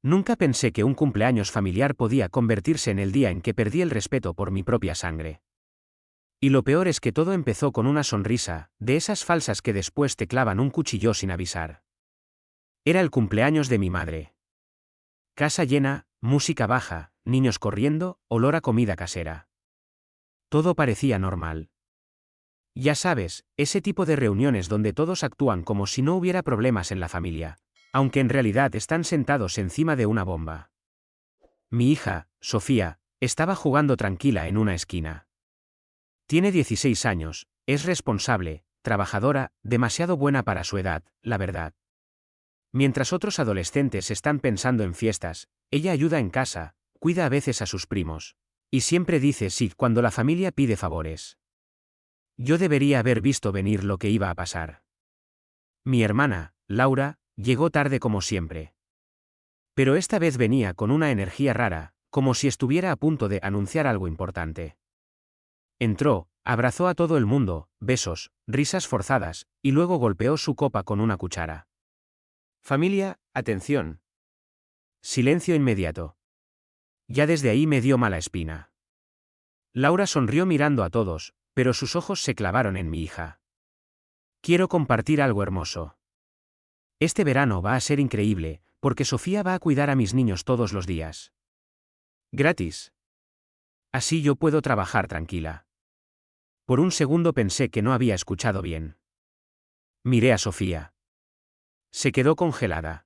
Nunca pensé que un cumpleaños familiar podía convertirse en el día en que perdí el respeto por mi propia sangre. Y lo peor es que todo empezó con una sonrisa, de esas falsas que después te clavan un cuchillo sin avisar. Era el cumpleaños de mi madre. Casa llena, música baja, niños corriendo, olor a comida casera. Todo parecía normal. Ya sabes, ese tipo de reuniones donde todos actúan como si no hubiera problemas en la familia, aunque en realidad están sentados encima de una bomba. Mi hija, Sofía, estaba jugando tranquila en una esquina. Tiene 16 años, es responsable, trabajadora, demasiado buena para su edad, la verdad. Mientras otros adolescentes están pensando en fiestas, ella ayuda en casa, cuida a veces a sus primos. Y siempre dice sí cuando la familia pide favores. Yo debería haber visto venir lo que iba a pasar. Mi hermana, Laura, llegó tarde como siempre. Pero esta vez venía con una energía rara, como si estuviera a punto de anunciar algo importante. Entró, abrazó a todo el mundo, besos, risas forzadas, y luego golpeó su copa con una cuchara. Familia, atención. Silencio inmediato. Ya desde ahí me dio mala espina. Laura sonrió mirando a todos, pero sus ojos se clavaron en mi hija. Quiero compartir algo hermoso. Este verano va a ser increíble, porque Sofía va a cuidar a mis niños todos los días. Gratis. Así yo puedo trabajar tranquila. Por un segundo pensé que no había escuchado bien. Miré a Sofía. Se quedó congelada.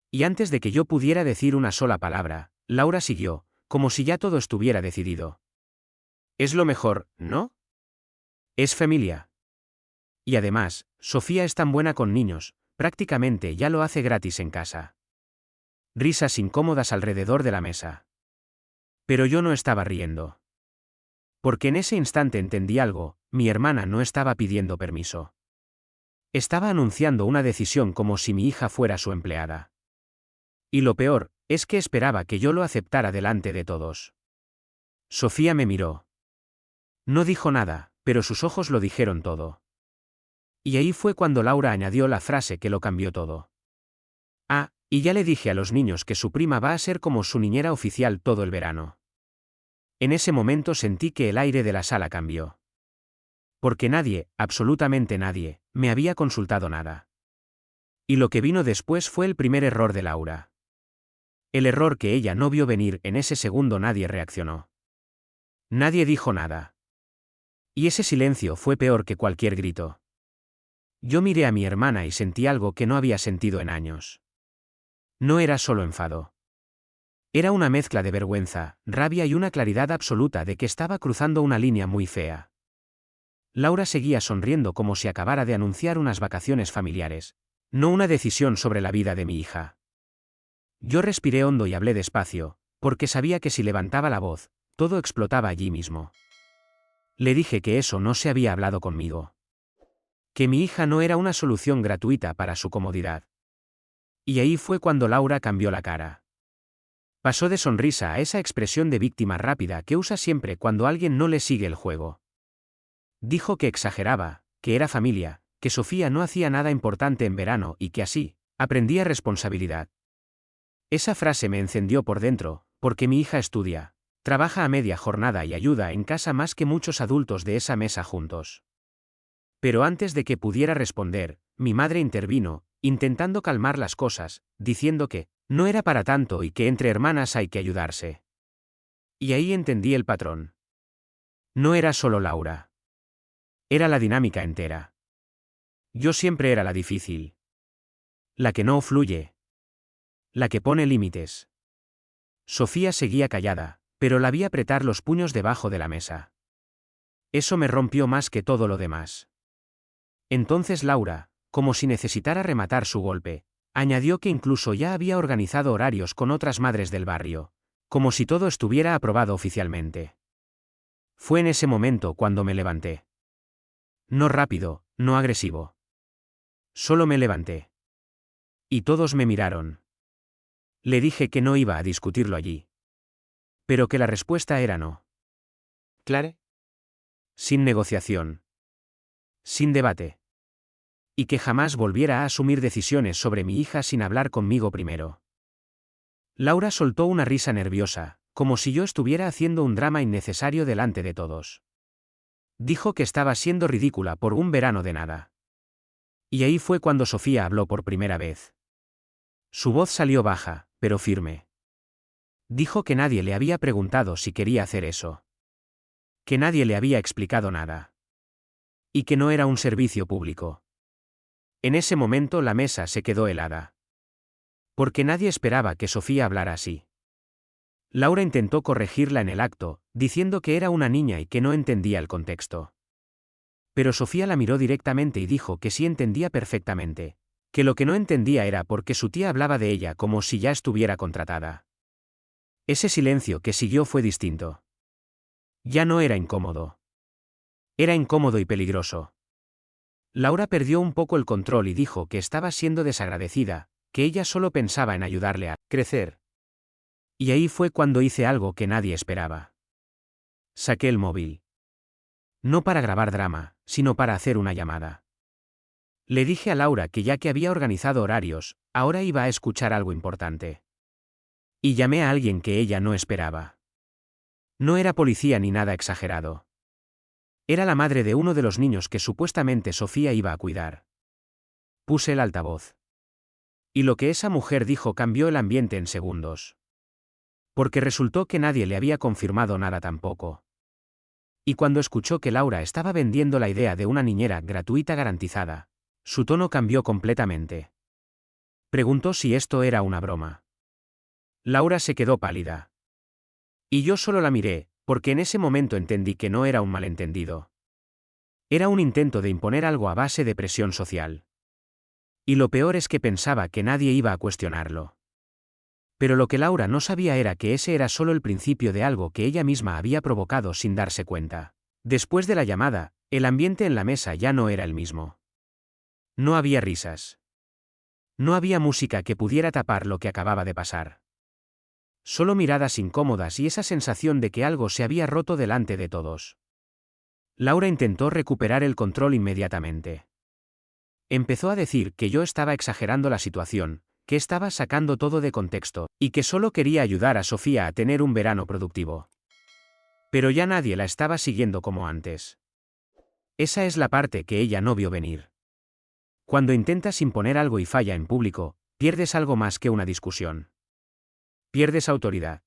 Y antes de que yo pudiera decir una sola palabra, Laura siguió, como si ya todo estuviera decidido. Es lo mejor, ¿no? Es familia. Y además, Sofía es tan buena con niños, prácticamente ya lo hace gratis en casa. Risas incómodas alrededor de la mesa. Pero yo no estaba riendo. Porque en ese instante entendí algo, mi hermana no estaba pidiendo permiso. Estaba anunciando una decisión como si mi hija fuera su empleada. Y lo peor, es que esperaba que yo lo aceptara delante de todos. Sofía me miró. No dijo nada, pero sus ojos lo dijeron todo. Y ahí fue cuando Laura añadió la frase que lo cambió todo. Ah, y ya le dije a los niños que su prima va a ser como su niñera oficial todo el verano. En ese momento sentí que el aire de la sala cambió. Porque nadie, absolutamente nadie, me había consultado nada. Y lo que vino después fue el primer error de Laura. El error que ella no vio venir. En ese segundo nadie reaccionó. Nadie dijo nada. Y ese silencio fue peor que cualquier grito. Yo miré a mi hermana y sentí algo que no había sentido en años. No era solo enfado. Era una mezcla de vergüenza, rabia y una claridad absoluta de que estaba cruzando una línea muy fea. Laura seguía sonriendo como si acabara de anunciar unas vacaciones familiares, no una decisión sobre la vida de mi hija. Yo respiré hondo y hablé despacio, porque sabía que si levantaba la voz, todo explotaba allí mismo. Le dije que eso no se había hablado conmigo. Que mi hija no era una solución gratuita para su comodidad. Y ahí fue cuando Laura cambió la cara. Pasó de sonrisa a esa expresión de víctima rápida que usa siempre cuando alguien no le sigue el juego. Dijo que exageraba, que era familia, que Sofía no hacía nada importante en verano y que así, aprendía responsabilidad. Esa frase me encendió por dentro, porque mi hija estudia, trabaja a media jornada y ayuda en casa más que muchos adultos de esa mesa juntos. Pero antes de que pudiera responder, mi madre intervino, intentando calmar las cosas, diciendo que no era para tanto y que entre hermanas hay que ayudarse. Y ahí entendí el patrón. No era solo Laura. Era la dinámica entera. Yo siempre era la difícil. La que no fluye. La que pone límites. Sofía seguía callada, pero la vi apretar los puños debajo de la mesa. Eso me rompió más que todo lo demás. Entonces Laura, como si necesitara rematar su golpe, añadió que incluso ya había organizado horarios con otras madres del barrio, como si todo estuviera aprobado oficialmente. Fue en ese momento cuando me levanté. No rápido, no agresivo. Solo me levanté. Y todos me miraron. Le dije que no iba a discutirlo allí. Pero que la respuesta era no. ¿Clare? Sin negociación. Sin debate. Y que jamás volviera a asumir decisiones sobre mi hija sin hablar conmigo primero. Laura soltó una risa nerviosa, como si yo estuviera haciendo un drama innecesario delante de todos. Dijo que estaba siendo ridícula por un verano de nada. Y ahí fue cuando Sofía habló por primera vez. Su voz salió baja, pero firme. Dijo que nadie le había preguntado si quería hacer eso. Que nadie le había explicado nada. Y que no era un servicio público. En ese momento la mesa se quedó helada. Porque nadie esperaba que Sofía hablara así. Laura intentó corregirla en el acto, diciendo que era una niña y que no entendía el contexto. Pero Sofía la miró directamente y dijo que sí entendía perfectamente, que lo que no entendía era por qué su tía hablaba de ella como si ya estuviera contratada. Ese silencio que siguió fue distinto. Ya no era incómodo. Era incómodo y peligroso. Laura perdió un poco el control y dijo que estaba siendo desagradecida, que ella solo pensaba en ayudarle a crecer. Y ahí fue cuando hice algo que nadie esperaba. Saqué el móvil. No para grabar drama, sino para hacer una llamada. Le dije a Laura que ya que había organizado horarios, ahora iba a escuchar algo importante. Y llamé a alguien que ella no esperaba. No era policía ni nada exagerado. Era la madre de uno de los niños que supuestamente Sofía iba a cuidar. Puse el altavoz. Y lo que esa mujer dijo cambió el ambiente en segundos. Porque resultó que nadie le había confirmado nada tampoco. Y cuando escuchó que Laura estaba vendiendo la idea de una niñera gratuita garantizada, su tono cambió completamente. Preguntó si esto era una broma. Laura se quedó pálida. Y yo solo la miré, porque en ese momento entendí que no era un malentendido. Era un intento de imponer algo a base de presión social. Y lo peor es que pensaba que nadie iba a cuestionarlo. Pero lo que Laura no sabía era que ese era solo el principio de algo que ella misma había provocado sin darse cuenta. Después de la llamada, el ambiente en la mesa ya no era el mismo. No había risas. No había música que pudiera tapar lo que acababa de pasar. Solo miradas incómodas y esa sensación de que algo se había roto delante de todos. Laura intentó recuperar el control inmediatamente. Empezó a decir que yo estaba exagerando la situación, que estaba sacando todo de contexto, y que solo quería ayudar a Sofía a tener un verano productivo. Pero ya nadie la estaba siguiendo como antes. Esa es la parte que ella no vio venir. Cuando intentas imponer algo y falla en público, pierdes algo más que una discusión. Pierdes autoridad.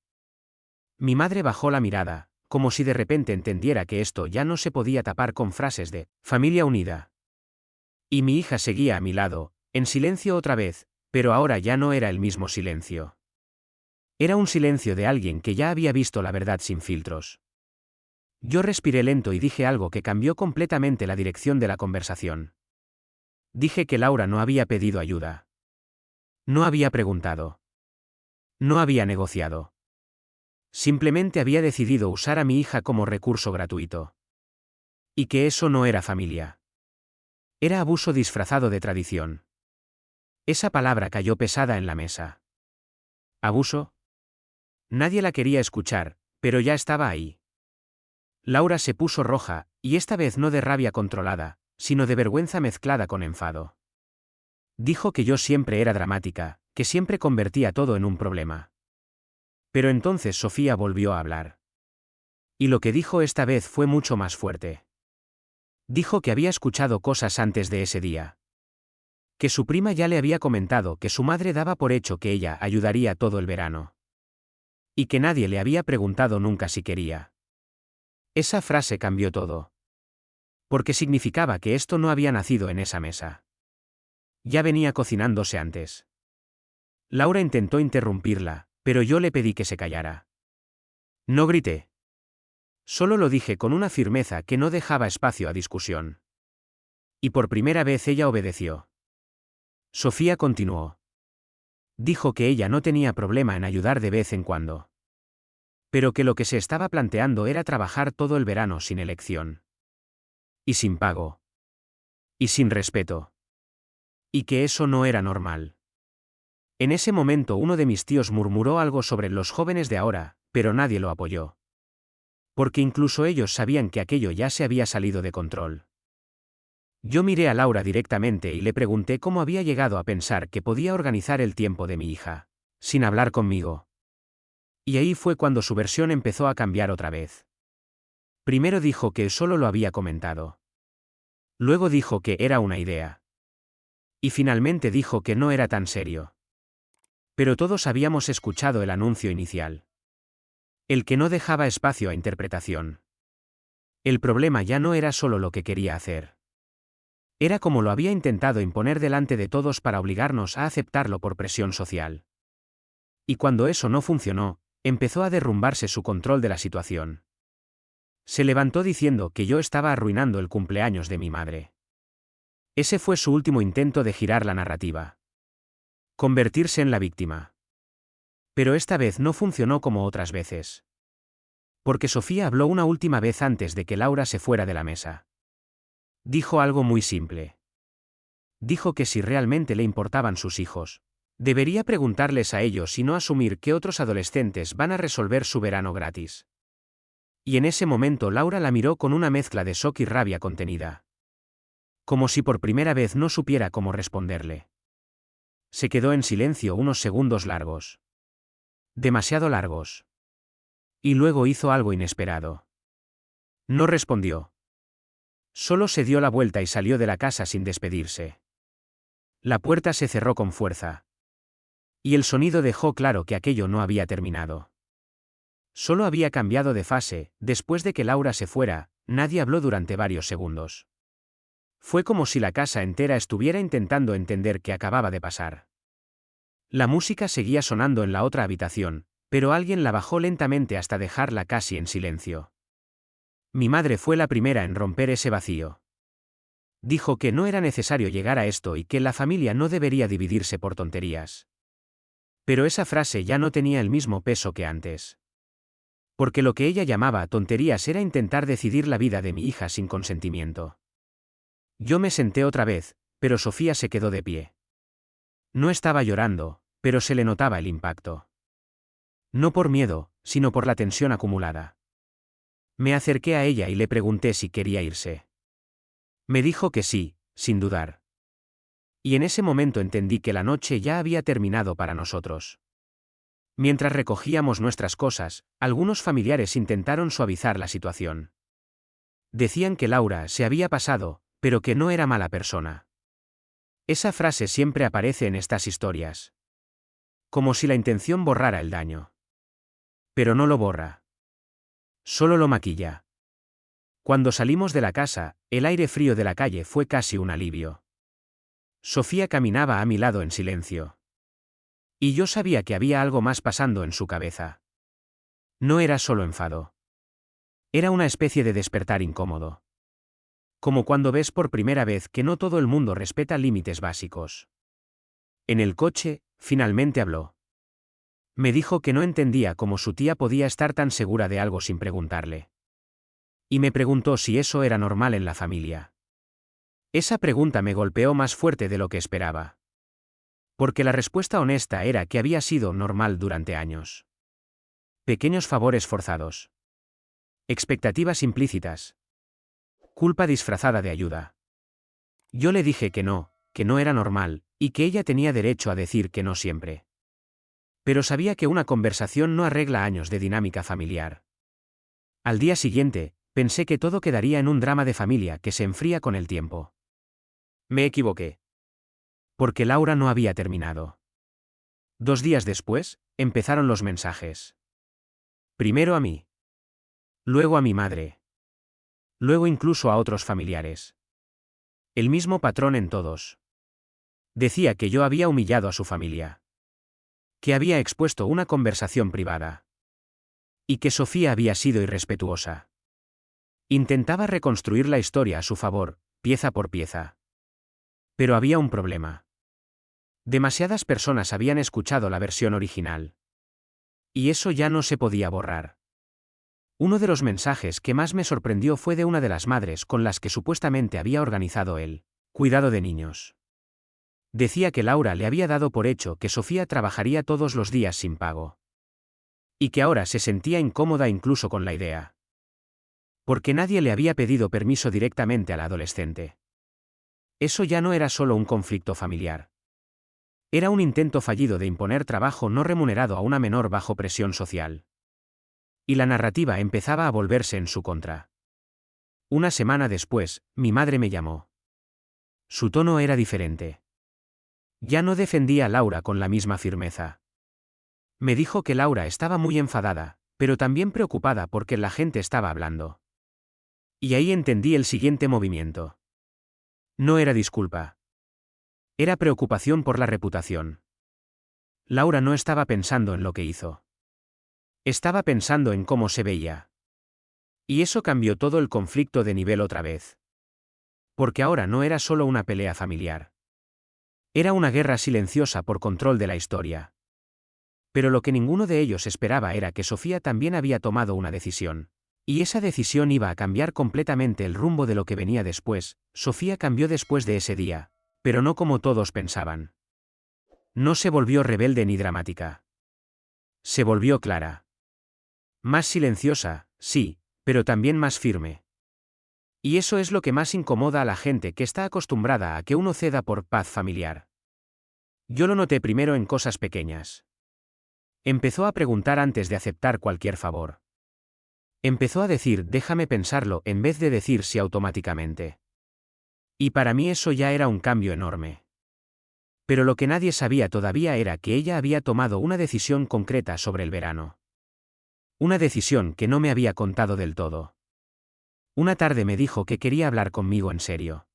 Mi madre bajó la mirada, como si de repente entendiera que esto ya no se podía tapar con frases de familia unida. Y mi hija seguía a mi lado, en silencio otra vez, pero ahora ya no era el mismo silencio. Era un silencio de alguien que ya había visto la verdad sin filtros. Yo respiré lento y dije algo que cambió completamente la dirección de la conversación. Dije que Laura no había pedido ayuda. No había preguntado. No había negociado. Simplemente había decidido usar a mi hija como recurso gratuito. Y que eso no era familia. Era abuso disfrazado de tradición. Esa palabra cayó pesada en la mesa. ¿Abuso? Nadie la quería escuchar, pero ya estaba ahí. Laura se puso roja, y esta vez no de rabia controlada, sino de vergüenza mezclada con enfado. Dijo que yo siempre era dramática, que siempre convertía todo en un problema. Pero entonces Sofía volvió a hablar. Y lo que dijo esta vez fue mucho más fuerte. Dijo que había escuchado cosas antes de ese día. Que su prima ya le había comentado que su madre daba por hecho que ella ayudaría todo el verano. Y que nadie le había preguntado nunca si quería. Esa frase cambió todo. Porque significaba que esto no había nacido en esa mesa. Ya venía cocinándose antes. Laura intentó interrumpirla, pero yo le pedí que se callara. No grité. Solo lo dije con una firmeza que no dejaba espacio a discusión. Y por primera vez ella obedeció. Sofía continuó. Dijo que ella no tenía problema en ayudar de vez en cuando. Pero que lo que se estaba planteando era trabajar todo el verano sin elección. Y sin pago. Y sin respeto. Y que eso no era normal. En ese momento uno de mis tíos murmuró algo sobre los jóvenes de ahora, pero nadie lo apoyó. Porque incluso ellos sabían que aquello ya se había salido de control. Yo miré a Laura directamente y le pregunté cómo había llegado a pensar que podía organizar el tiempo de mi hija. sin hablar conmigo. Y ahí fue cuando su versión empezó a cambiar otra vez. Primero dijo que solo lo había comentado. Luego dijo que era una idea. Y finalmente dijo que no era tan serio. Pero todos habíamos escuchado el anuncio inicial. El que no dejaba espacio a interpretación. El problema ya no era solo lo que quería hacer. Era como lo había intentado imponer delante de todos para obligarnos a aceptarlo por presión social. Y cuando eso no funcionó, empezó a derrumbarse su control de la situación. Se levantó diciendo que yo estaba arruinando el cumpleaños de mi madre. Ese fue su último intento de girar la narrativa. Convertirse en la víctima. Pero esta vez no funcionó como otras veces. Porque Sofía habló una última vez antes de que Laura se fuera de la mesa. Dijo algo muy simple. Dijo que si realmente le importaban sus hijos, debería preguntarles a ellos y no asumir que otros adolescentes van a resolver su verano gratis. Y en ese momento Laura la miró con una mezcla de shock y rabia contenida. Como si por primera vez no supiera cómo responderle. Se quedó en silencio unos segundos largos. Demasiado largos. Y luego hizo algo inesperado. No respondió. Solo se dio la vuelta y salió de la casa sin despedirse. La puerta se cerró con fuerza. Y el sonido dejó claro que aquello no había terminado. Solo había cambiado de fase. Después de que Laura se fuera, nadie habló durante varios segundos. Fue como si la casa entera estuviera intentando entender qué acababa de pasar. La música seguía sonando en la otra habitación, pero alguien la bajó lentamente hasta dejarla casi en silencio. Mi madre fue la primera en romper ese vacío. Dijo que no era necesario llegar a esto y que la familia no debería dividirse por tonterías. Pero esa frase ya no tenía el mismo peso que antes. Porque lo que ella llamaba tonterías era intentar decidir la vida de mi hija sin consentimiento. Yo me senté otra vez, pero Sofía se quedó de pie. No estaba llorando, pero se le notaba el impacto. No por miedo, sino por la tensión acumulada. Me acerqué a ella y le pregunté si quería irse. Me dijo que sí, sin dudar. Y en ese momento entendí que la noche ya había terminado para nosotros. Mientras recogíamos nuestras cosas, algunos familiares intentaron suavizar la situación. Decían que Laura se había pasado, pero que no era mala persona. Esa frase siempre aparece en estas historias. Como si la intención borrara el daño. Pero no lo borra. Solo lo maquilla. Cuando salimos de la casa, el aire frío de la calle fue casi un alivio. Sofía caminaba a mi lado en silencio. Y yo sabía que había algo más pasando en su cabeza. No era solo enfado. Era una especie de despertar incómodo. Como cuando ves por primera vez que no todo el mundo respeta límites básicos. En el coche, finalmente habló. Me dijo que no entendía cómo su tía podía estar tan segura de algo sin preguntarle. Y me preguntó si eso era normal en la familia. Esa pregunta me golpeó más fuerte de lo que esperaba. Porque la respuesta honesta era que había sido normal durante años. Pequeños favores forzados. Expectativas implícitas. Culpa disfrazada de ayuda. Yo le dije que no era normal, y que ella tenía derecho a decir que no siempre. Pero sabía que una conversación no arregla años de dinámica familiar. Al día siguiente, pensé que todo quedaría en un drama de familia que se enfría con el tiempo. Me equivoqué. Porque Laura no había terminado. 2 días después, empezaron los mensajes. Primero a mí. Luego a mi madre. Luego incluso a otros familiares. El mismo patrón en todos. Decía que yo había humillado a su familia. Que había expuesto una conversación privada. Y que Sofía había sido irrespetuosa. Intentaba reconstruir la historia a su favor, pieza por pieza. Pero había un problema. Demasiadas personas habían escuchado la versión original. Y eso ya no se podía borrar. Uno de los mensajes que más me sorprendió fue de una de las madres con las que supuestamente había organizado el cuidado de niños. Decía que Laura le había dado por hecho que Sofía trabajaría todos los días sin pago. Y que ahora se sentía incómoda incluso con la idea. Porque nadie le había pedido permiso directamente a la adolescente. Eso ya no era solo un conflicto familiar. Era un intento fallido de imponer trabajo no remunerado a una menor bajo presión social. Y la narrativa empezaba a volverse en su contra. Una semana después, mi madre me llamó. Su tono era diferente. Ya no defendía a Laura con la misma firmeza. Me dijo que Laura estaba muy enfadada, pero también preocupada porque la gente estaba hablando. Y ahí entendí el siguiente movimiento. No era disculpa. Era preocupación por la reputación. Laura no estaba pensando en lo que hizo. Estaba pensando en cómo se veía. Y eso cambió todo el conflicto de nivel otra vez. Porque ahora no era solo una pelea familiar. Era una guerra silenciosa por control de la historia. Pero lo que ninguno de ellos esperaba era que Sofía también había tomado una decisión. Y esa decisión iba a cambiar completamente el rumbo de lo que venía después. Sofía cambió después de ese día, pero no como todos pensaban. No se volvió rebelde ni dramática. Se volvió clara. Más silenciosa, sí, pero también más firme. Y eso es lo que más incomoda a la gente que está acostumbrada a que uno ceda por paz familiar. Yo lo noté primero en cosas pequeñas. Empezó a preguntar antes de aceptar cualquier favor. Empezó a decir déjame pensarlo en vez de decir sí automáticamente. Y para mí eso ya era un cambio enorme. Pero lo que nadie sabía todavía era que ella había tomado una decisión concreta sobre el verano. Una decisión que no me había contado del todo. Una tarde me dijo que quería hablar conmigo en serio.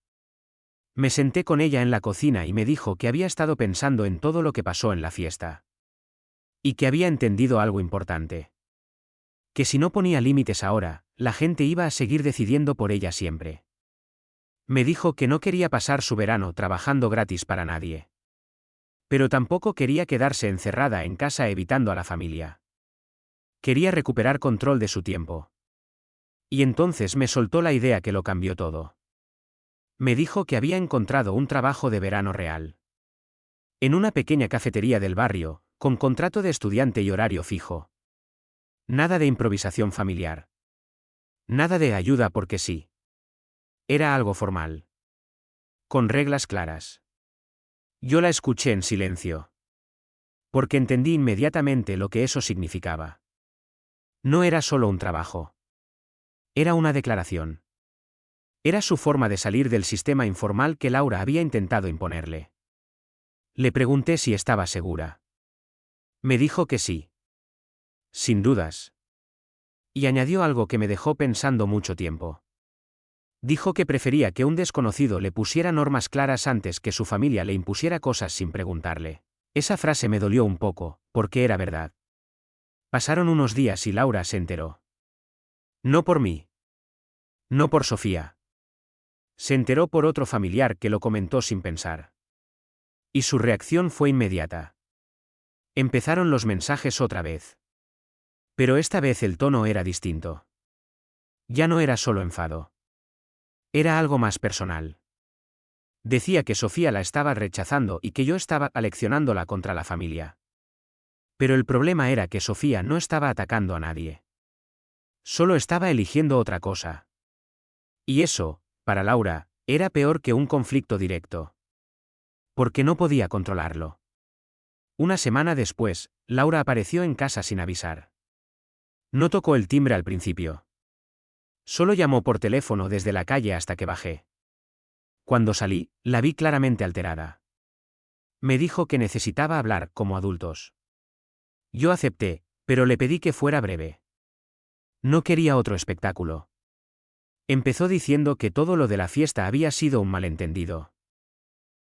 Me senté con ella en la cocina y me dijo que había estado pensando en todo lo que pasó en la fiesta. Y que había entendido algo importante. Que si no ponía límites ahora, la gente iba a seguir decidiendo por ella siempre. Me dijo que no quería pasar su verano trabajando gratis para nadie. Pero tampoco quería quedarse encerrada en casa evitando a la familia. Quería recuperar control de su tiempo. Y entonces me soltó la idea que lo cambió todo. Me dijo que había encontrado un trabajo de verano real. En una pequeña cafetería del barrio, con contrato de estudiante y horario fijo. Nada de improvisación familiar. Nada de ayuda porque sí. Era algo formal. Con reglas claras. Yo la escuché en silencio. Porque entendí inmediatamente lo que eso significaba. No era solo un trabajo. Era una declaración. Era su forma de salir del sistema informal que Laura había intentado imponerle. Le pregunté si estaba segura. Me dijo que sí. Sin dudas. Y añadió algo que me dejó pensando mucho tiempo. Dijo que prefería que un desconocido le pusiera normas claras antes que su familia le impusiera cosas sin preguntarle. Esa frase me dolió un poco, porque era verdad. Pasaron unos días y Laura se enteró. No por mí. No por Sofía. Se enteró por otro familiar que lo comentó sin pensar. Y su reacción fue inmediata. Empezaron los mensajes otra vez. Pero esta vez el tono era distinto. Ya no era solo enfado. Era algo más personal. Decía que Sofía la estaba rechazando y que yo estaba aleccionándola contra la familia. Pero el problema era que Sofía no estaba atacando a nadie. Solo estaba eligiendo otra cosa. Y eso, para Laura, era peor que un conflicto directo. Porque no podía controlarlo. Una semana después, Laura apareció en casa sin avisar. No tocó el timbre al principio. Solo llamó por teléfono desde la calle hasta que bajé. Cuando salí, la vi claramente alterada. Me dijo que necesitaba hablar como adultos. Yo acepté, pero le pedí que fuera breve. No quería otro espectáculo. Empezó diciendo que todo lo de la fiesta había sido un malentendido.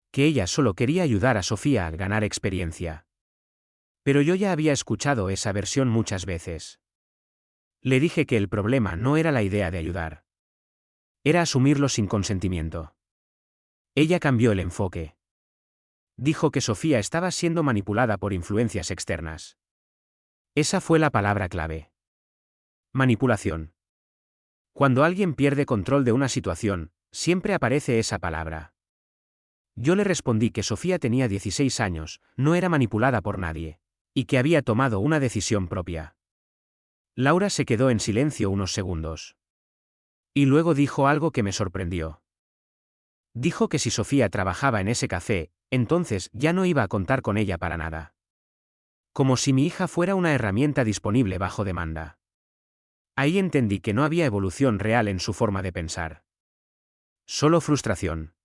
Que ella solo quería ayudar a Sofía a ganar experiencia. Pero yo ya había escuchado esa versión muchas veces. Le dije que el problema no era la idea de ayudar. Era asumirlo sin consentimiento. Ella cambió el enfoque. Dijo que Sofía estaba siendo manipulada por influencias externas. Esa fue la palabra clave. Manipulación. Cuando alguien pierde control de una situación, siempre aparece esa palabra. Yo le respondí que Sofía tenía 16 años, no era manipulada por nadie. Y que había tomado una decisión propia. Laura se quedó en silencio unos segundos. Y luego dijo algo que me sorprendió. Dijo que si Sofía trabajaba en ese café, Entonces ya no iba a contar con ella para nada. Como si mi hija fuera una herramienta disponible bajo demanda. Ahí entendí que no había evolución real en su forma de pensar. Solo frustración.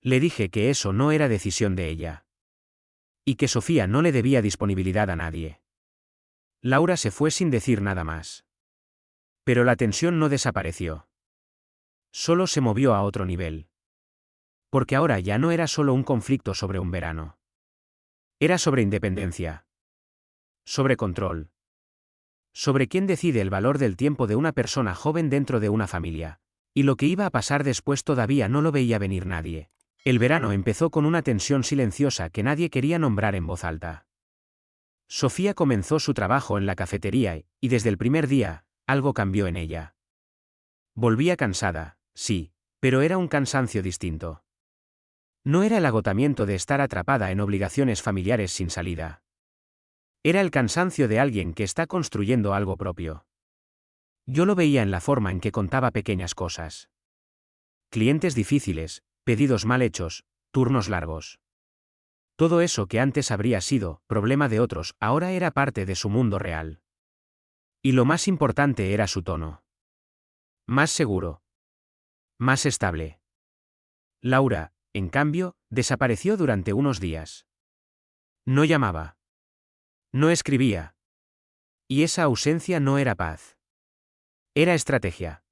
Le dije que eso no era decisión de ella. Y que Sofía no le debía disponibilidad a nadie. Laura se fue sin decir nada más. Pero la tensión no desapareció. Solo se movió a otro nivel. Porque ahora ya no era solo un conflicto sobre un verano. Era sobre independencia. Sobre control. Sobre quién decide el valor del tiempo de una persona joven dentro de una familia. Y lo que iba a pasar después todavía no lo veía venir nadie. El verano empezó con una tensión silenciosa que nadie quería nombrar en voz alta. Sofía comenzó su trabajo en la cafetería y desde el primer día, algo cambió en ella. Volvía cansada, sí, pero era un cansancio distinto. No era el agotamiento de estar atrapada en obligaciones familiares sin salida. Era el cansancio de alguien que está construyendo algo propio. Yo lo veía en la forma en que contaba pequeñas cosas. Clientes difíciles, pedidos mal hechos, turnos largos. Todo eso que antes habría sido problema de otros, ahora era parte de su mundo real. Y lo más importante era su tono. Más seguro. Más estable. Laura, en cambio, desapareció durante unos días. No llamaba. No escribía. Y esa ausencia no era paz. Era estrategia.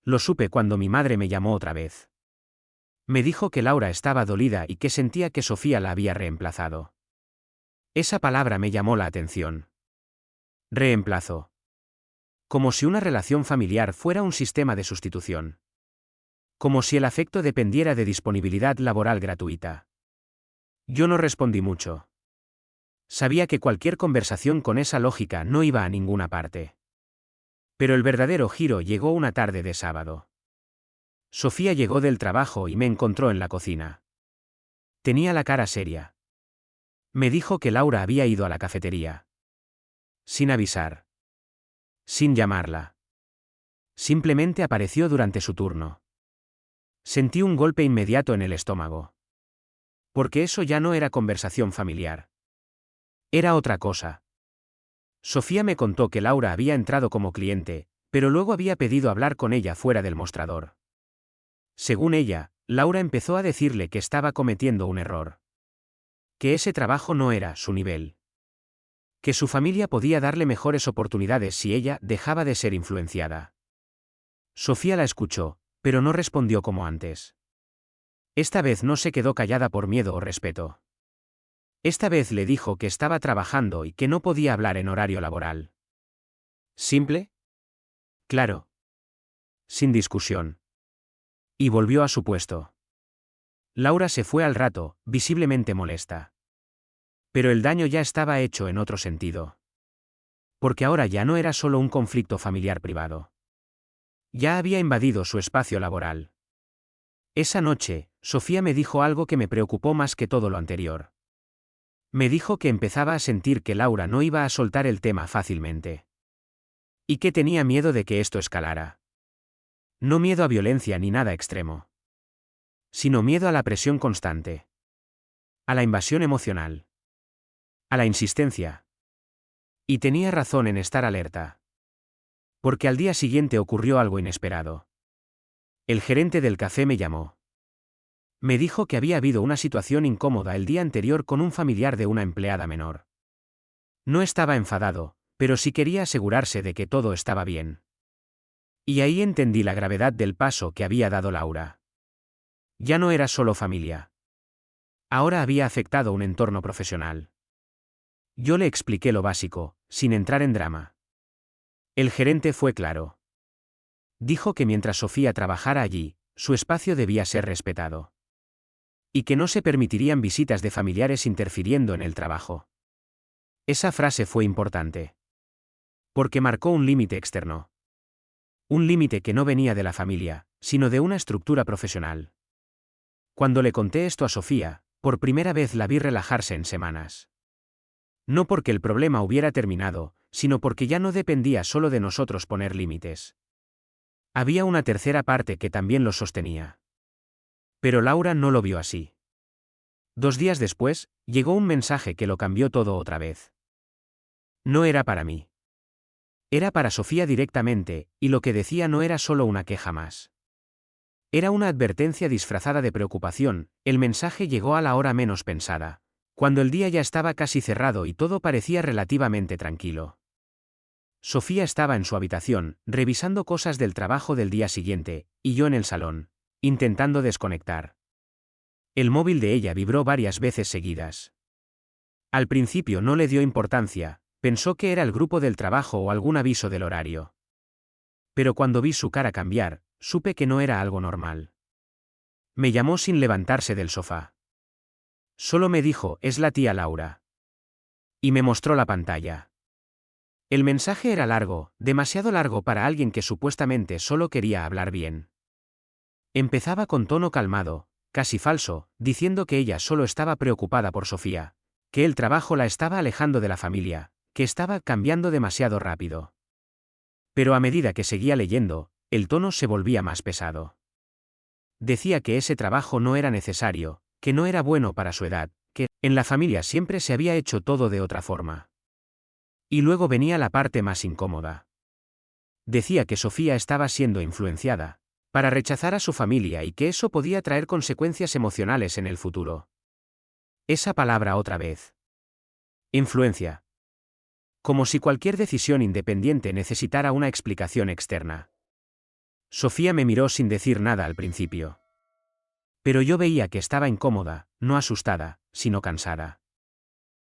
Lo supe cuando mi madre me llamó otra vez. Me dijo que Laura estaba dolida y que sentía que Sofía la había reemplazado. Esa palabra me llamó la atención. Reemplazo. Como si una relación familiar fuera un sistema de sustitución. Como si el afecto dependiera de disponibilidad laboral gratuita. Yo no respondí mucho. Sabía que cualquier conversación con esa lógica no iba a ninguna parte. Pero el verdadero giro llegó una tarde de sábado. Sofía llegó del trabajo y me encontró en la cocina. Tenía la cara seria. Me dijo que Laura había ido a la cafetería. Sin avisar. Sin llamarla. Simplemente apareció durante su turno. Sentí un golpe inmediato en el estómago. Porque eso ya no era conversación familiar. Era otra cosa. Sofía me contó que Laura había entrado como cliente, pero luego había pedido hablar con ella fuera del mostrador. Según ella, Laura empezó a decirle que estaba cometiendo un error. Que ese trabajo no era su nivel. Que su familia podía darle mejores oportunidades si ella dejaba de ser influenciada. Sofía la escuchó, pero no respondió como antes. Esta vez no se quedó callada por miedo o respeto. Esta vez le dijo que estaba trabajando y que no podía hablar en horario laboral. ¿Simple? Claro. Sin discusión. Y volvió a su puesto. Laura se fue al rato, visiblemente molesta. Pero el daño ya estaba hecho en otro sentido. Porque ahora ya no era solo un conflicto familiar privado. Ya había invadido su espacio laboral. Esa noche, Sofía me dijo algo que me preocupó más que todo lo anterior. Me dijo que empezaba a sentir que Laura no iba a soltar el tema fácilmente. Y que tenía miedo de que esto escalara. No miedo a violencia ni nada extremo. Sino miedo a la presión constante. A la invasión emocional. A la insistencia. Y tenía razón en estar alerta. Porque al día siguiente ocurrió algo inesperado. El gerente del café me llamó. Me dijo que había habido una situación incómoda el día anterior con un familiar de una empleada menor. No estaba enfadado, pero sí quería asegurarse de que todo estaba bien. Y ahí entendí la gravedad del paso que había dado Laura. Ya no era solo familia. Ahora había afectado un entorno profesional. Yo le expliqué lo básico, sin entrar en drama. El gerente fue claro. Dijo que mientras Sofía trabajara allí, su espacio debía ser respetado. Y que no se permitirían visitas de familiares interfiriendo en el trabajo. Esa frase fue importante. Porque marcó un límite externo. Un límite que no venía de la familia, sino de una estructura profesional. Cuando le conté esto a Sofía, por primera vez la vi relajarse en semanas. No porque el problema hubiera terminado, sino porque ya no dependía solo de nosotros poner límites. Había una tercera parte que también lo sostenía. Pero Laura no lo vio así. 2 días después, llegó un mensaje que lo cambió todo otra vez. No era para mí. Era para Sofía directamente, y lo que decía no era solo una queja más. Era una advertencia disfrazada de preocupación. El mensaje llegó a la hora menos pensada, cuando el día ya estaba casi cerrado y todo parecía relativamente tranquilo. Sofía estaba en su habitación, revisando cosas del trabajo del día siguiente, y yo en el salón, intentando desconectar. El móvil de ella vibró varias veces seguidas. Al principio no le dio importancia, pensó que era el grupo del trabajo o algún aviso del horario. Pero cuando vi su cara cambiar, supe que no era algo normal. Me llamó sin levantarse del sofá. Solo me dijo, es la tía Laura. Y me mostró la pantalla. El mensaje era largo, demasiado largo para alguien que supuestamente solo quería hablar bien. Empezaba con tono calmado, casi falso, diciendo que ella solo estaba preocupada por Sofía, que el trabajo la estaba alejando de la familia, que estaba cambiando demasiado rápido. Pero a medida que seguía leyendo, el tono se volvía más pesado. Decía que ese trabajo no era necesario, que no era bueno para su edad, que en la familia siempre se había hecho todo de otra forma. Y luego venía la parte más incómoda. Decía que Sofía estaba siendo influenciada para rechazar a su familia y que eso podía traer consecuencias emocionales en el futuro. Esa palabra otra vez. Influencia. Como si cualquier decisión independiente necesitara una explicación externa. Sofía me miró sin decir nada al principio. Pero yo veía que estaba incómoda, no asustada, sino cansada.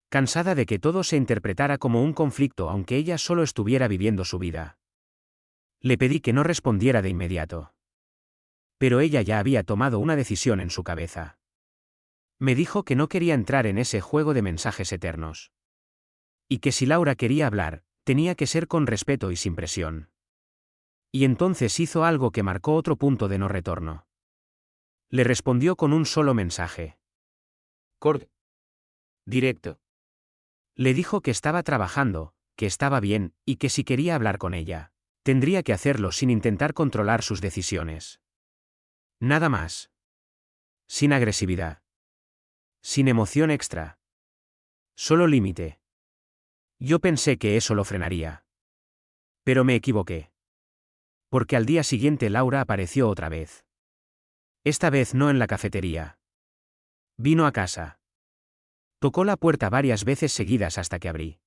Cansada de que todo se interpretara como un conflicto aunque ella solo estuviera viviendo su vida. Le pedí que no respondiera de inmediato. Pero ella ya había tomado una decisión en su cabeza. Me dijo que no quería entrar en ese juego de mensajes eternos. Y que si Laura quería hablar, tenía que ser con respeto y sin presión. Y entonces hizo algo que marcó otro punto de no retorno. Le respondió con un solo mensaje. Corto. Directo. Le dijo que estaba trabajando, que estaba bien, y que si quería hablar con ella, tendría que hacerlo sin intentar controlar sus decisiones. Nada más. Sin agresividad. Sin emoción extra. Solo límite. Yo pensé que eso lo frenaría. Pero me equivoqué. Porque al día siguiente Laura apareció otra vez. Esta vez no en la cafetería. Vino a casa. Tocó la puerta varias veces seguidas hasta que abrí.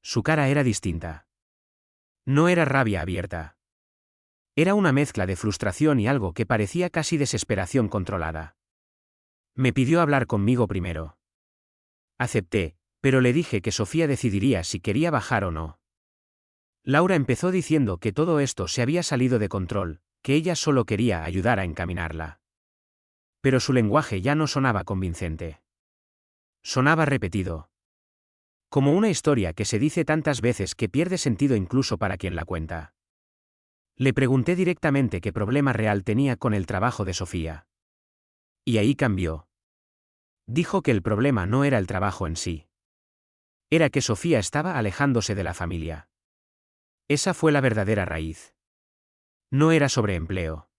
Su cara era distinta. No era rabia abierta. Era una mezcla de frustración y algo que parecía casi desesperación controlada. Me pidió hablar conmigo primero. Acepté, pero le dije que Sofía decidiría si quería bajar o no. Laura empezó diciendo que todo esto se había salido de control, que ella solo quería ayudar a encaminarla. Pero su lenguaje ya no sonaba convincente. Sonaba repetido. Como una historia que se dice tantas veces que pierde sentido incluso para quien la cuenta. Le pregunté directamente qué problema real tenía con el trabajo de Sofía. Y ahí cambió. Dijo que el problema no era el trabajo en sí. Era que Sofía estaba alejándose de la familia. Esa fue la verdadera raíz. No era sobre empleo.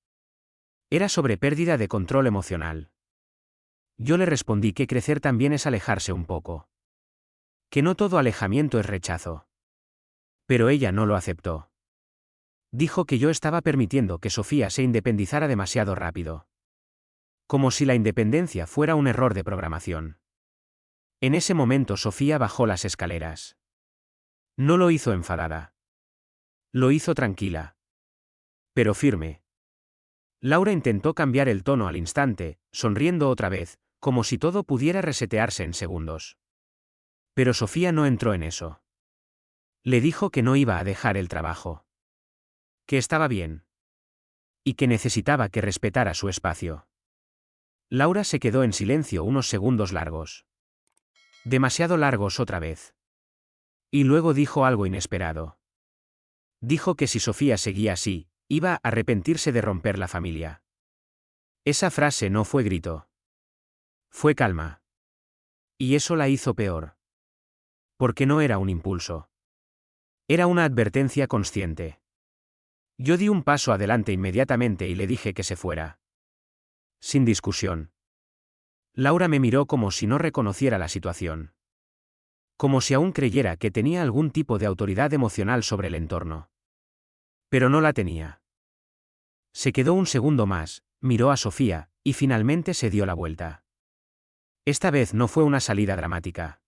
Era sobre pérdida de control emocional. Yo le respondí que crecer también es alejarse un poco. Que no todo alejamiento es rechazo. Pero ella no lo aceptó. Dijo que yo estaba permitiendo que Sofía se independizara demasiado rápido. Como si la independencia fuera un error de programación. En ese momento Sofía bajó las escaleras. No lo hizo enfadada. Lo hizo tranquila. Pero firme. Laura intentó cambiar el tono al instante, sonriendo otra vez, como si todo pudiera resetearse en segundos. Pero Sofía no entró en eso. Le dijo que no iba a dejar el trabajo. Que estaba bien. Y que necesitaba que respetara su espacio. Laura se quedó en silencio unos segundos largos. Demasiado largos otra vez. Y luego dijo algo inesperado. Dijo que si Sofía seguía así, iba a arrepentirse de romper la familia. Esa frase no fue grito. Fue calma. Y eso la hizo peor. Porque no era un impulso. Era una advertencia consciente. Yo di un paso adelante inmediatamente y le dije que se fuera. Sin discusión. Laura me miró como si no reconociera la situación. Como si aún creyera que tenía algún tipo de autoridad emocional sobre el entorno. Pero no la tenía. Se quedó un segundo más, miró a Sofía, y finalmente se dio la vuelta. Esta vez no fue una salida dramática.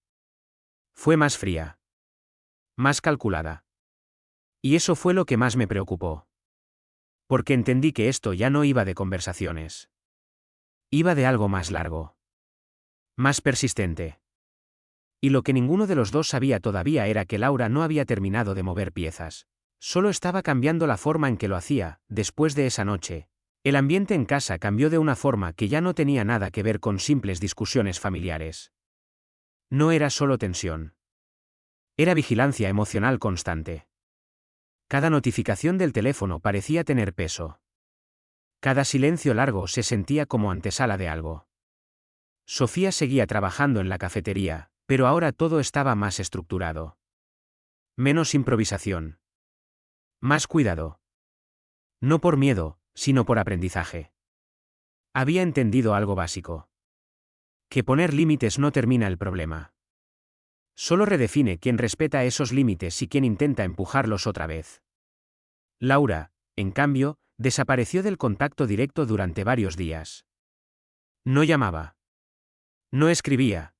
Fue más fría. Más calculada. Y eso fue lo que más me preocupó. Porque entendí que esto ya no iba de conversaciones. Iba de algo más largo. Más persistente. Y lo que ninguno de los dos sabía todavía era que Laura no había terminado de mover piezas. Solo estaba cambiando la forma en que lo hacía. Después de esa noche, el ambiente en casa cambió de una forma que ya no tenía nada que ver con simples discusiones familiares. No era solo tensión. Era vigilancia emocional constante. Cada notificación del teléfono parecía tener peso. Cada silencio largo se sentía como antesala de algo. Sofía seguía trabajando en la cafetería, pero ahora todo estaba más estructurado. Menos improvisación. Más cuidado. No por miedo, sino por aprendizaje. Había entendido algo básico. Que poner límites no termina el problema. Solo redefine quién respeta esos límites y quién intenta empujarlos otra vez. Laura, en cambio, desapareció del contacto directo durante varios días. No llamaba. No escribía.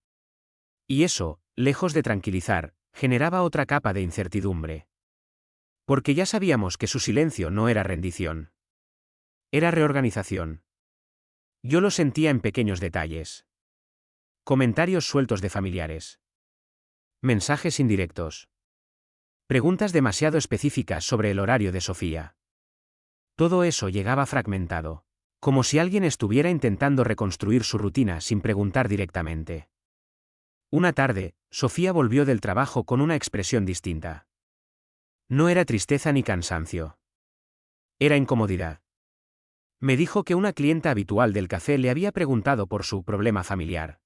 Y eso, lejos de tranquilizar, generaba otra capa de incertidumbre. Porque ya sabíamos que su silencio no era rendición. Era reorganización. Yo lo sentía en pequeños detalles. Comentarios sueltos de familiares. Mensajes indirectos. Preguntas demasiado específicas sobre el horario de Sofía. Todo eso llegaba fragmentado. Como si alguien estuviera intentando reconstruir su rutina sin preguntar directamente. Una tarde, Sofía volvió del trabajo con una expresión distinta. No era tristeza ni cansancio. Era incomodidad. Me dijo que una clienta habitual del café le había preguntado por su problema familiar.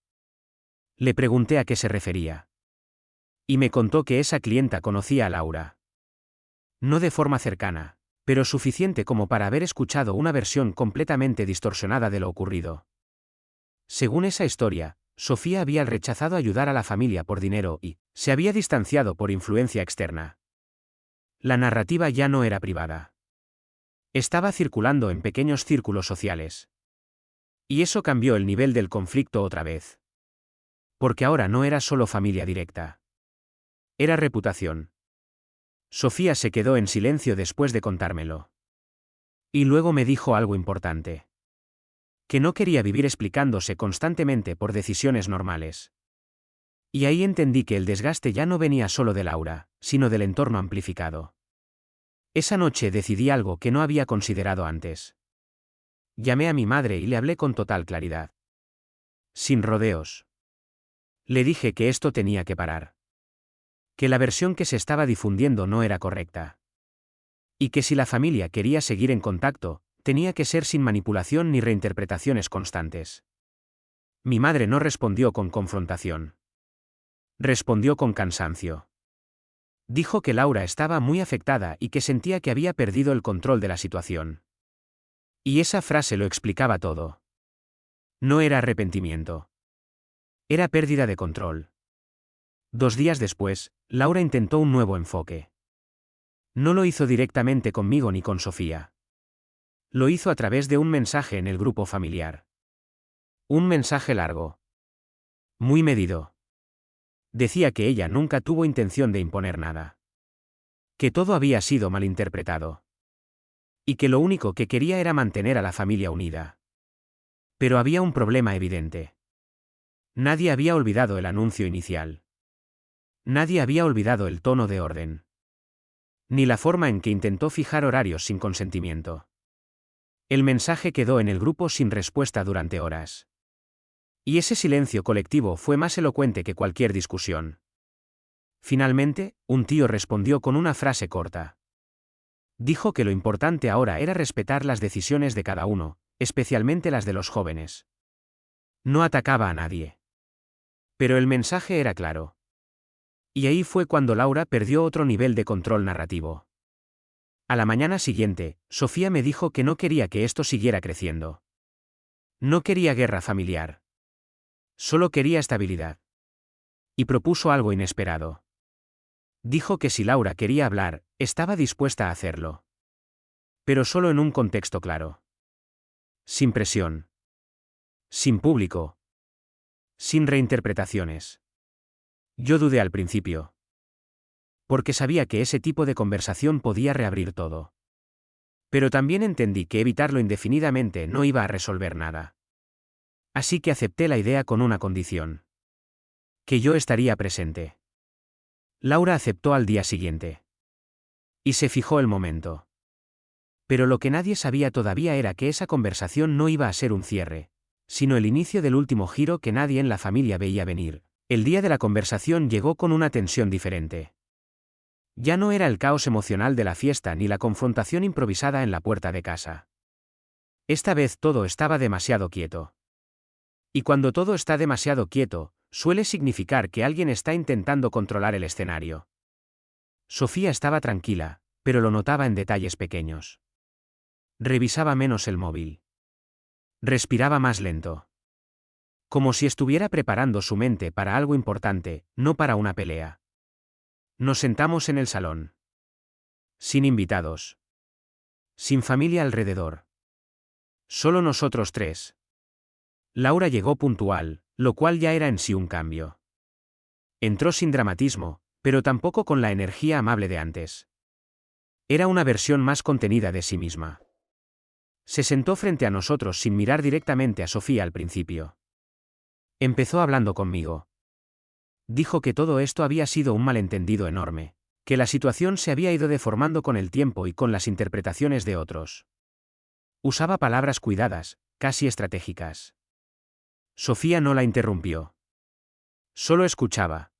Le pregunté a qué se refería. Y me contó que esa clienta conocía a Laura. No de forma cercana, pero suficiente como para haber escuchado una versión completamente distorsionada de lo ocurrido. Según esa historia, Sofía había rechazado ayudar a la familia por dinero y se había distanciado por influencia externa. La narrativa ya no era privada. Estaba circulando en pequeños círculos sociales. Y eso cambió el nivel del conflicto otra vez. Porque ahora no era solo familia directa. Era reputación. Sofía se quedó en silencio después de contármelo. Y luego me dijo algo importante. Que no quería vivir explicándose constantemente por decisiones normales. Y ahí entendí que el desgaste ya no venía solo de Laura, sino del entorno amplificado. Esa noche decidí algo que no había considerado antes. Llamé a mi madre y le hablé con total claridad. Sin rodeos. Le dije que esto tenía que parar. Que la versión que se estaba difundiendo no era correcta. Y que si la familia quería seguir en contacto, tenía que ser sin manipulación ni reinterpretaciones constantes. Mi madre no respondió con confrontación. Respondió con cansancio. Dijo que Laura estaba muy afectada y que sentía que había perdido el control de la situación. Y esa frase lo explicaba todo. No era arrepentimiento. Era pérdida de control. 2 días después, Laura intentó un nuevo enfoque. No lo hizo directamente conmigo ni con Sofía. Lo hizo a través de un mensaje en el grupo familiar. Un mensaje largo. Muy medido. Decía que ella nunca tuvo intención de imponer nada. Que todo había sido malinterpretado. Y que lo único que quería era mantener a la familia unida. Pero había un problema evidente. Nadie había olvidado el anuncio inicial. Nadie había olvidado el tono de orden. Ni la forma en que intentó fijar horarios sin consentimiento. El mensaje quedó en el grupo sin respuesta durante horas. Y ese silencio colectivo fue más elocuente que cualquier discusión. Finalmente, un tío respondió con una frase corta. Dijo que lo importante ahora era respetar las decisiones de cada uno, especialmente las de los jóvenes. No atacaba a nadie. Pero el mensaje era claro. Y ahí fue cuando Laura perdió otro nivel de control narrativo. A la mañana siguiente, Sofía me dijo que no quería que esto siguiera creciendo. No quería guerra familiar. Solo quería estabilidad. Y propuso algo inesperado. Dijo que si Laura quería hablar, estaba dispuesta a hacerlo. Pero solo en un contexto claro. Sin presión. Sin público. Sin reinterpretaciones. Yo dudé al principio. Porque sabía que ese tipo de conversación podía reabrir todo. Pero también entendí que evitarlo indefinidamente no iba a resolver nada. Así que acepté la idea con una condición. Que yo estaría presente. Laura aceptó al día siguiente. Y se fijó el momento. Pero lo que nadie sabía todavía era que esa conversación no iba a ser un cierre, sino el inicio del último giro que nadie en la familia veía venir. El día de la conversación llegó con una tensión diferente. Ya no era el caos emocional de la fiesta ni la confrontación improvisada en la puerta de casa. Esta vez todo estaba demasiado quieto. Y cuando todo está demasiado quieto, suele significar que alguien está intentando controlar el escenario. Sofía estaba tranquila, pero lo notaba en detalles pequeños. Revisaba menos el móvil. Respiraba más lento. Como si estuviera preparando su mente para algo importante, no para una pelea. Nos sentamos en el salón. Sin invitados. Sin familia alrededor. Solo nosotros tres. Laura llegó puntual, lo cual ya era en sí un cambio. Entró sin dramatismo, pero tampoco con la energía amable de antes. Era una versión más contenida de sí misma. Se sentó frente a nosotros sin mirar directamente a Sofía al principio. Empezó hablando conmigo. Dijo que todo esto había sido un malentendido enorme, que la situación se había ido deformando con el tiempo y con las interpretaciones de otros. Usaba palabras cuidadas, casi estratégicas. Sofía no la interrumpió. Solo escuchaba.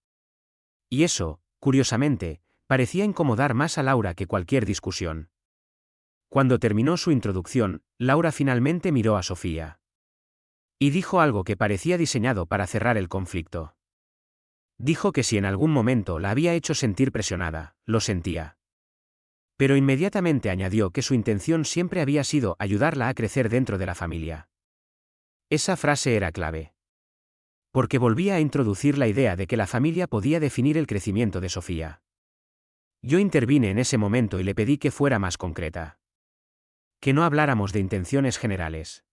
Y eso, curiosamente, parecía incomodar más a Laura que cualquier discusión. Cuando terminó su introducción, Laura finalmente miró a Sofía. Y dijo algo que parecía diseñado para cerrar el conflicto. Dijo que si en algún momento la había hecho sentir presionada, lo sentía. Pero inmediatamente añadió que su intención siempre había sido ayudarla a crecer dentro de la familia. Esa frase era clave. Porque volvía a introducir la idea de que la familia podía definir el crecimiento de Sofía. Yo intervine en ese momento y le pedí que fuera más concreta. Que no habláramos de intenciones generales,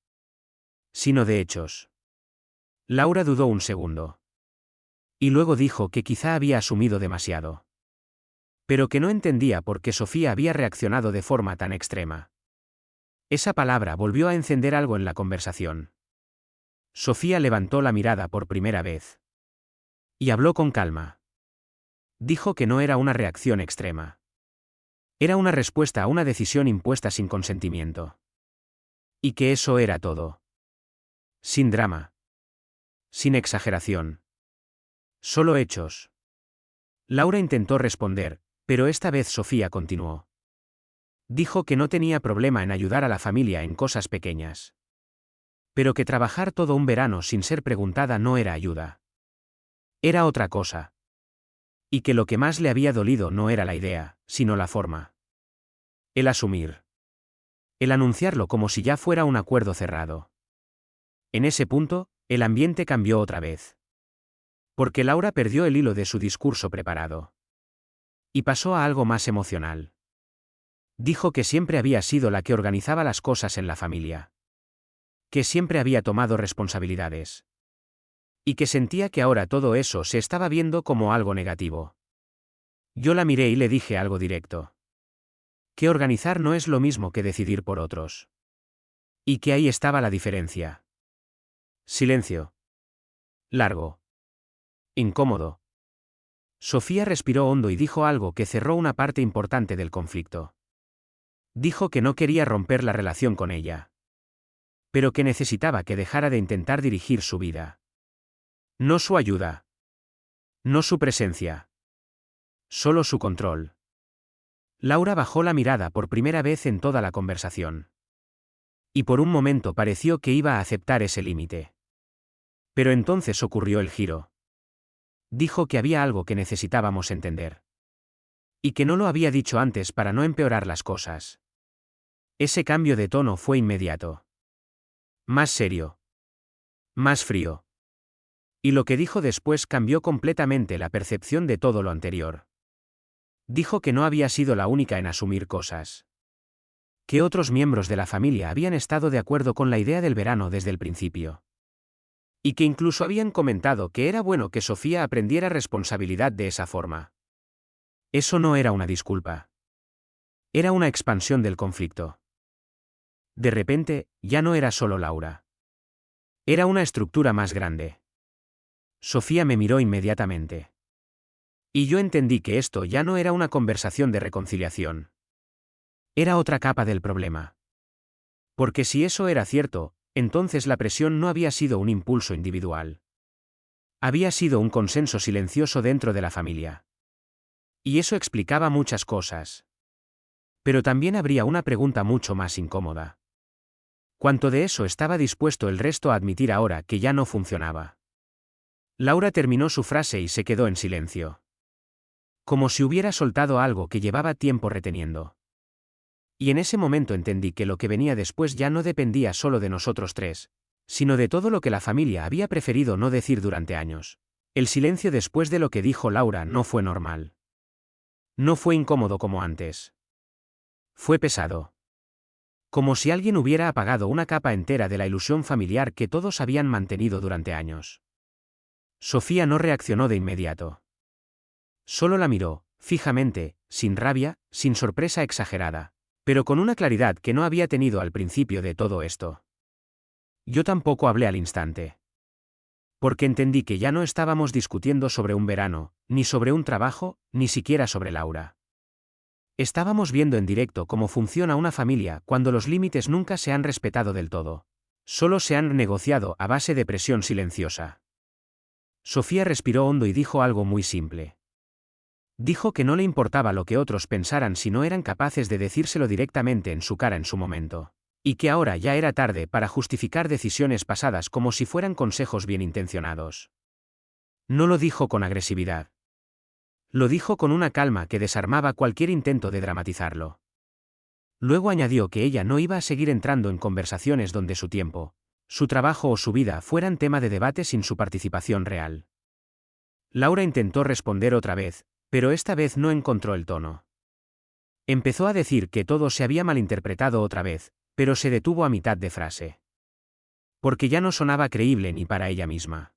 sino de hechos. Laura dudó un segundo. Y luego dijo que quizá había asumido demasiado. Pero que no entendía por qué Sofía había reaccionado de forma tan extrema. Esa palabra volvió a encender algo en la conversación. Sofía levantó la mirada por primera vez. Y habló con calma. Dijo que no era una reacción extrema. Era una respuesta a una decisión impuesta sin consentimiento. Y que eso era todo. Sin drama. Sin exageración. Solo hechos. Laura intentó responder, pero esta vez Sofía continuó. Dijo que no tenía problema en ayudar a la familia en cosas pequeñas. Pero que trabajar todo un verano sin ser preguntada no era ayuda. Era otra cosa. Y que lo que más le había dolido no era la idea, sino la forma. El asumir. El anunciarlo como si ya fuera un acuerdo cerrado. En ese punto, el ambiente cambió otra vez. Porque Laura perdió el hilo de su discurso preparado. Y pasó a algo más emocional. Dijo que siempre había sido la que organizaba las cosas en la familia. Que siempre había tomado responsabilidades. Y que sentía que ahora todo eso se estaba viendo como algo negativo. Yo la miré y le dije algo directo. Que organizar no es lo mismo que decidir por otros. Y que ahí estaba la diferencia. Silencio. Largo. Incómodo. Sofía respiró hondo y dijo algo que cerró una parte importante del conflicto. Dijo que no quería romper la relación con ella. Pero que necesitaba que dejara de intentar dirigir su vida. No su ayuda. No su presencia. Solo su control. Laura bajó la mirada por primera vez en toda la conversación. Y por un momento pareció que iba a aceptar ese límite. Pero entonces ocurrió el giro. Dijo que había algo que necesitábamos entender. Y que no lo había dicho antes para no empeorar las cosas. Ese cambio de tono fue inmediato. Más serio. Más frío. Y lo que dijo después cambió completamente la percepción de todo lo anterior. Dijo que no había sido la única en asumir cosas. Que otros miembros de la familia habían estado de acuerdo con la idea del verano desde el principio. Y que incluso habían comentado que era bueno que Sofía aprendiera responsabilidad de esa forma. Eso no era una disculpa. Era una expansión del conflicto. De repente, ya no era solo Laura. Era una estructura más grande. Sofía me miró inmediatamente. Y yo entendí que esto ya no era una conversación de reconciliación. Era otra capa del problema. Porque si eso era cierto, entonces la presión no había sido un impulso individual. Había sido un consenso silencioso dentro de la familia. Y eso explicaba muchas cosas. Pero también habría una pregunta mucho más incómoda. ¿Cuánto de eso estaba dispuesto el resto a admitir ahora que ya no funcionaba? Laura terminó su frase y se quedó en silencio. Como si hubiera soltado algo que llevaba tiempo reteniendo. Y en ese momento entendí que lo que venía después ya no dependía solo de nosotros tres, sino de todo lo que la familia había preferido no decir durante años. El silencio después de lo que dijo Laura no fue normal. No fue incómodo como antes. Fue pesado. Como si alguien hubiera apagado una capa entera de la ilusión familiar que todos habían mantenido durante años. Sofía no reaccionó de inmediato. Solo la miró, fijamente, sin rabia, sin sorpresa exagerada, pero con una claridad que no había tenido al principio de todo esto. Yo tampoco hablé al instante. Porque entendí que ya no estábamos discutiendo sobre un verano, ni sobre un trabajo, ni siquiera sobre Laura. Estábamos viendo en directo cómo funciona una familia cuando los límites nunca se han respetado del todo. Solo se han negociado a base de presión silenciosa. Sofía respiró hondo y dijo algo muy simple. Dijo que no le importaba lo que otros pensaran si no eran capaces de decírselo directamente en su cara en su momento. Y que ahora ya era tarde para justificar decisiones pasadas como si fueran consejos bien intencionados. No lo dijo con agresividad. Lo dijo con una calma que desarmaba cualquier intento de dramatizarlo. Luego añadió que ella no iba a seguir entrando en conversaciones donde su tiempo, su trabajo o su vida fueran tema de debate sin su participación real. Laura intentó responder otra vez, pero esta vez no encontró el tono. Empezó a decir que todo se había malinterpretado otra vez, pero se detuvo a mitad de frase. Porque ya no sonaba creíble ni para ella misma.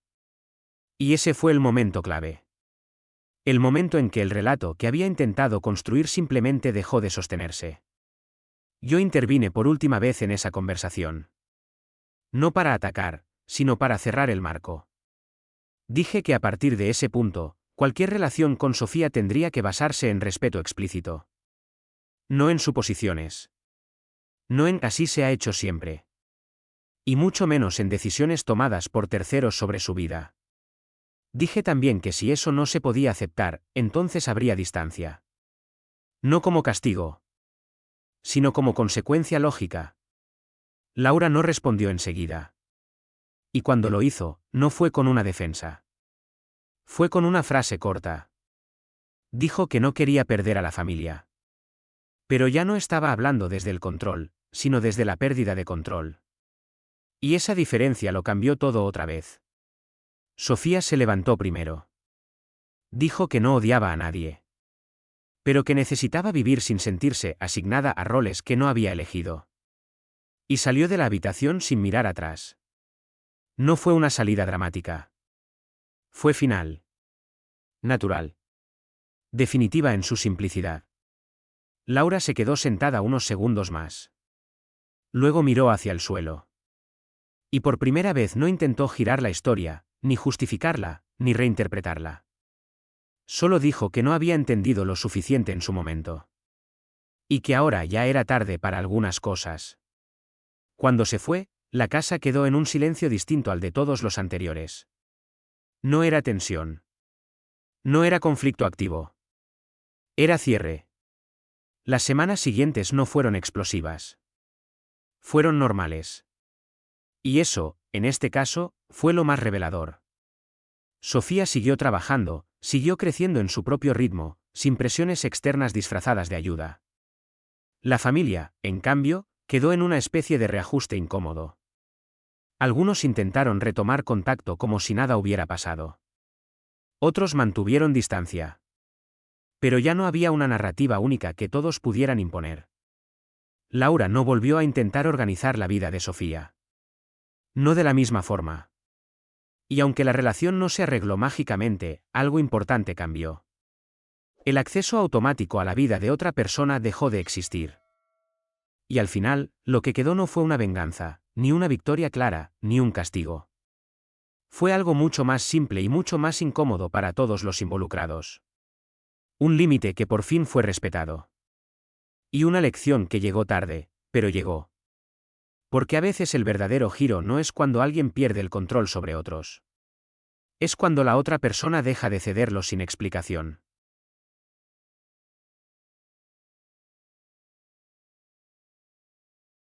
Y ese fue el momento clave. El momento en que el relato que había intentado construir simplemente dejó de sostenerse. Yo intervine por última vez en esa conversación. No para atacar, sino para cerrar el marco. Dije que a partir de ese punto, cualquier relación con Sofía tendría que basarse en respeto explícito. No en suposiciones. No en así se ha hecho siempre. Y mucho menos en decisiones tomadas por terceros sobre su vida. Dije también que si eso no se podía aceptar, entonces habría distancia. No como castigo, sino como consecuencia lógica. Laura no respondió enseguida. Y cuando lo hizo, no fue con una defensa. Fue con una frase corta. Dijo que no quería perder a la familia. Pero ya no estaba hablando desde el control, sino desde la pérdida de control. Y esa diferencia lo cambió todo otra vez. Sofía se levantó primero. Dijo que no odiaba a nadie. Pero que necesitaba vivir sin sentirse asignada a roles que no había elegido. Y salió de la habitación sin mirar atrás. No fue una salida dramática. Fue final. Natural. Definitiva en su simplicidad. Laura se quedó sentada unos segundos más. Luego miró hacia el suelo. Y por primera vez no intentó girar la historia, ni justificarla, ni reinterpretarla. Solo dijo que no había entendido lo suficiente en su momento. Y que ahora ya era tarde para algunas cosas. Cuando se fue, la casa quedó en un silencio distinto al de todos los anteriores. No era tensión. No era conflicto activo. Era cierre. Las semanas siguientes no fueron explosivas. Fueron normales. Y eso, en este caso, fue lo más revelador. Sofía siguió trabajando, siguió creciendo en su propio ritmo, sin presiones externas disfrazadas de ayuda. La familia, en cambio, quedó en una especie de reajuste incómodo. Algunos intentaron retomar contacto como si nada hubiera pasado. Otros mantuvieron distancia. Pero ya no había una narrativa única que todos pudieran imponer. Laura no volvió a intentar organizar la vida de Sofía. No de la misma forma. Y aunque la relación no se arregló mágicamente, algo importante cambió. El acceso automático a la vida de otra persona dejó de existir. Y al final, lo que quedó no fue una venganza, ni una victoria clara, ni un castigo. Fue algo mucho más simple y mucho más incómodo para todos los involucrados. Un límite que por fin fue respetado. Y una lección que llegó tarde, pero llegó. Porque a veces el verdadero giro no es cuando alguien pierde el control sobre otros. Es cuando la otra persona deja de cederlo sin explicación.